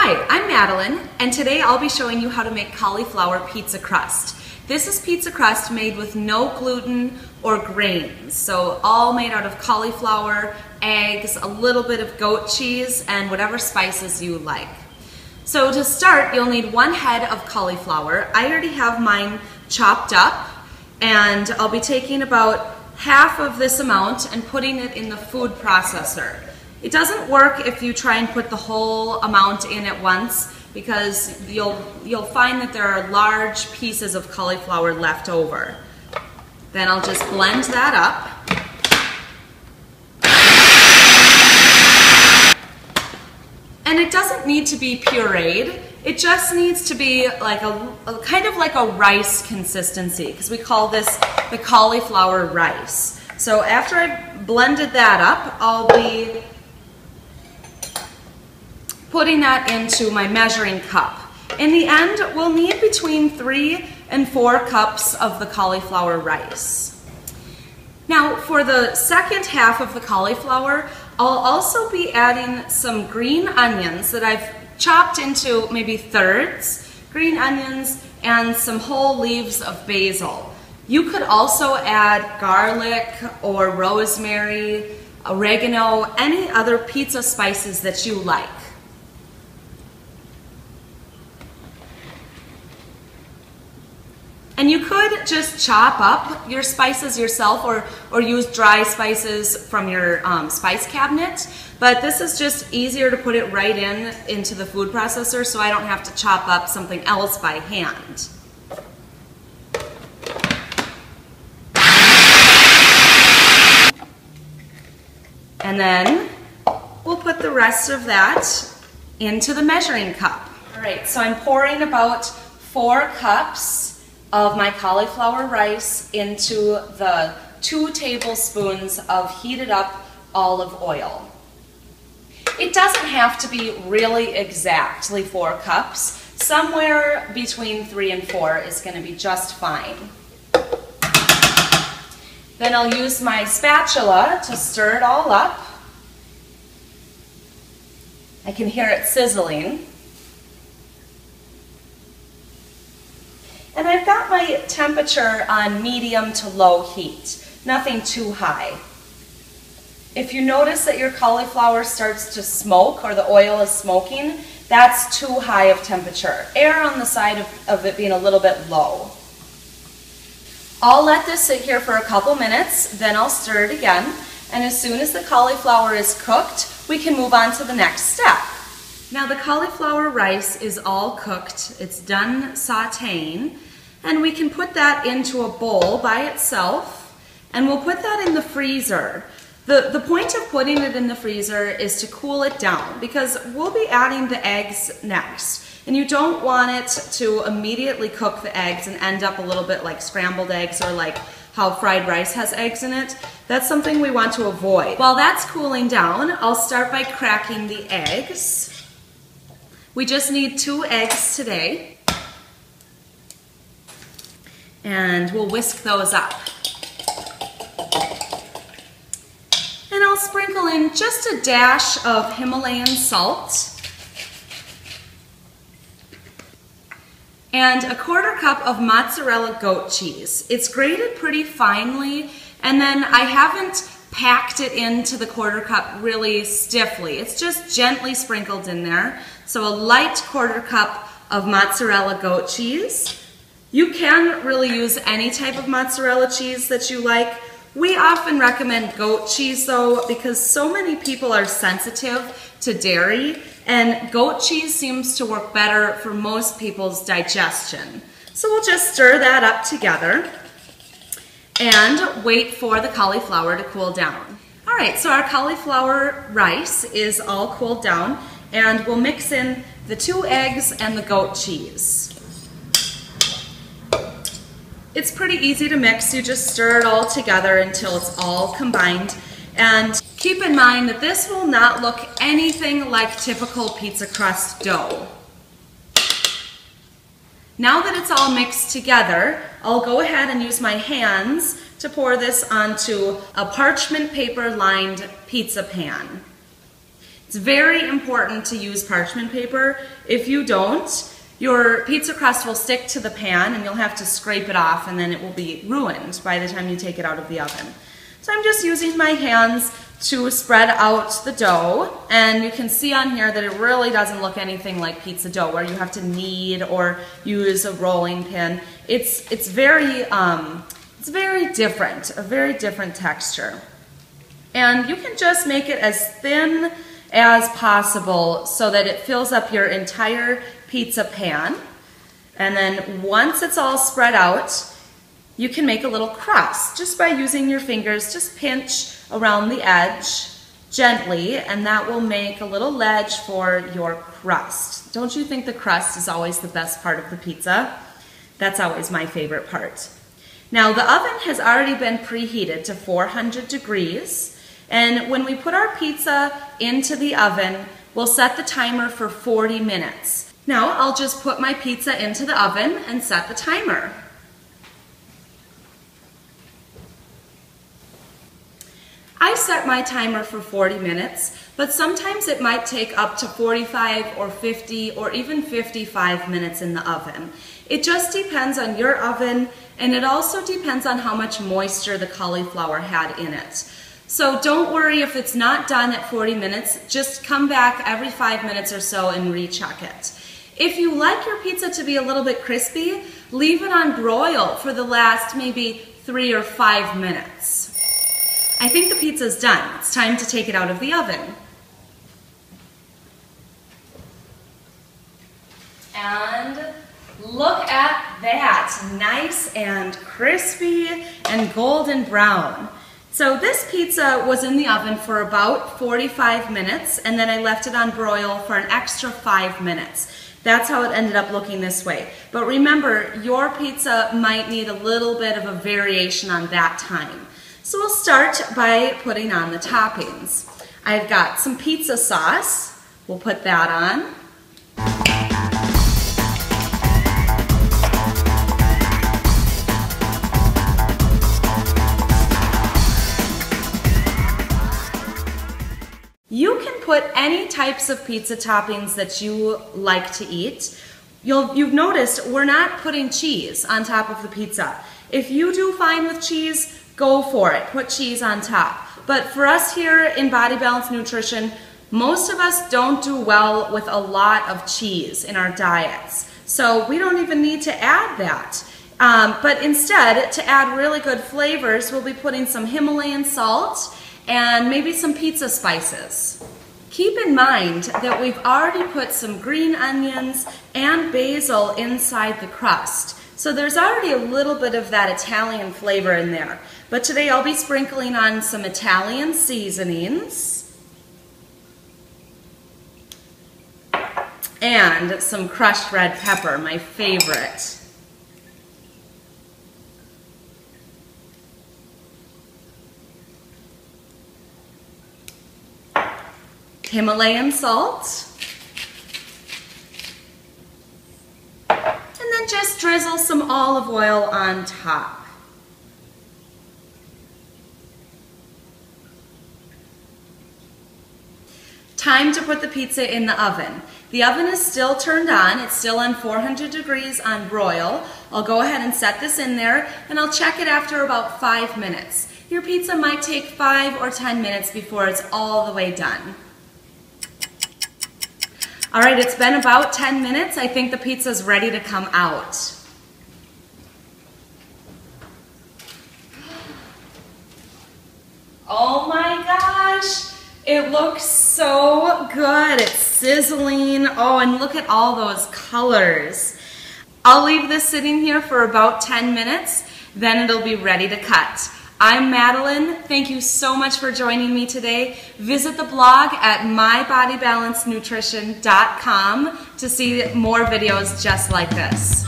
Hi, I'm Madeline, and today I'll be showing you how to make cauliflower pizza crust. This is pizza crust made with no gluten or grains, so all made out of cauliflower, eggs, a little bit of goat cheese, and whatever spices you like. So to start, you'll need 1 head of cauliflower. I already have mine chopped up, and I'll be taking about half of this amount and putting it in the food processor. It doesn't work if you try and put the whole amount in at once because you'll find that there are large pieces of cauliflower left over. Then I'll just blend that up. And it doesn't need to be pureed. It just needs to be like a kind of like a rice consistency because we call this the cauliflower rice. So after I've blended that up, I'll be putting that into my measuring cup. In the end, we'll need between 3 and 4 cups of the cauliflower rice. Now, for the second half of the cauliflower, I'll also be adding some green onions that I've chopped into maybe thirds, green onions, and some whole leaves of basil. You could also add garlic or rosemary, oregano, any other pizza spices that you like. And you could just chop up your spices yourself or use dry spices from your spice cabinet, but this is just easier to put it right into the food processor so I don't have to chop up something else by hand. And then we'll put the rest of that into the measuring cup. All right, so I'm pouring about 4 cups of my cauliflower rice into the 2 tablespoons of heated up olive oil. It doesn't have to be really exactly 4 cups. Somewhere between 3 and 4 is going to be just fine. Then I'll use my spatula to stir it all up. I can hear it sizzling. And I've got my temperature on medium to low heat, nothing too high. If you notice that your cauliflower starts to smoke or the oil is smoking, that's too high of temperature. Err on the side of it being a little bit low. I'll let this sit here for a couple minutes, then I'll stir it again, and as soon as the cauliflower is cooked, we can move on to the next step. Now the cauliflower rice is all cooked, it's done sauteing, and we can put that into a bowl by itself, and we'll put that in the freezer. The point of putting it in the freezer is to cool it down because we'll be adding the eggs next, and you don't want it to immediately cook the eggs and end up a little bit like scrambled eggs or like how fried rice has eggs in it. That's something we want to avoid. While that's cooling down, I'll start by cracking the eggs. We just need 2 eggs today, and we'll whisk those up. And I'll sprinkle in just a dash of Himalayan salt and a 1/4 cup of mozzarella goat cheese. It's grated pretty finely, and then I haven't packed it into the 1/4 cup really stiffly. It's just gently sprinkled in there. So a light 1/4 cup of mozzarella goat cheese. You can really use any type of mozzarella cheese that you like. We often recommend goat cheese though because so many people are sensitive to dairy, and goat cheese seems to work better for most people's digestion. So we'll just stir that up together and wait for the cauliflower to cool down. All right, so our cauliflower rice is all cooled down, and we'll mix in the 2 eggs and the goat cheese. It's pretty easy to mix. You just stir it all together until it's all combined. And keep in mind that this will not look anything like typical pizza crust dough. Now that it's all mixed together, I'll go ahead and use my hands to pour this onto a parchment paper lined pizza pan. It's very important to use parchment paper. If you don't, your pizza crust will stick to the pan and you'll have to scrape it off, and then it will be ruined by the time you take it out of the oven. So I'm just using my hands to spread out the dough, and you can see on here that it really doesn't look anything like pizza dough where you have to knead or use a rolling pin. It's very different, a very different texture. And you can just make it as thin as possible so that it fills up your entire pizza pan. And then once it's all spread out, you can make a little crust just by using your fingers. Just pinch around the edge gently, and that will make a little ledge for your crust. Don't you think the crust is always the best part of the pizza? That's always my favorite part. Now the oven has already been preheated to 400 degrees, and when we put our pizza into the oven, we'll set the timer for 40 minutes. Now I'll just put my pizza into the oven and set the timer. I set my timer for 40 minutes, but sometimes it might take up to 45 or 50 or even 55 minutes in the oven. It just depends on your oven, and it also depends on how much moisture the cauliflower had in it. So don't worry if it's not done at 40 minutes, just come back every 5 minutes or so and recheck it. If you like your pizza to be a little bit crispy, leave it on broil for the last maybe 3 or 5 minutes. I think the pizza's done. It's time to take it out of the oven. And look at that, nice and crispy and golden brown. So this pizza was in the oven for about 45 minutes, and then I left it on broil for an extra 5 minutes. That's how it ended up looking this way. But remember, your pizza might need a little bit of a variation on that time. So we'll start by putting on the toppings. I've got some pizza sauce. We'll put that on. You can put any types of pizza toppings that you like to eat. You've noticed we're not putting cheese on top of the pizza. If you do fine with cheese, go for it. Put cheese on top. But for us here in Body Balance Nutrition, most of us don't do well with a lot of cheese in our diets. So we don't even need to add that. But instead, to add really good flavors, we'll be putting some Himalayan salt and maybe some pizza spices. Keep in mind that we've already put some green onions and basil inside the crust. So there's already a little bit of that Italian flavor in there. But today I'll be sprinkling on some Italian seasonings and some crushed red pepper, my favorite. Himalayan salt. And then just drizzle some olive oil on top. Time to put the pizza in the oven. The oven is still turned on. It's still on 400 degrees on broil. I'll go ahead and set this in there, and I'll check it after about 5 minutes. Your pizza might take 5 or 10 minutes before it's all the way done. All right, it's been about 10 minutes. I think the pizza's ready to come out. Oh my gosh, it looks so good. It's sizzling. Oh, and look at all those colors. I'll leave this sitting here for about 10 minutes, then it'll be ready to cut. I'm Madeline. Thank you so much for joining me today. Visit the blog at mybodybalancenutrition.com to see more videos just like this.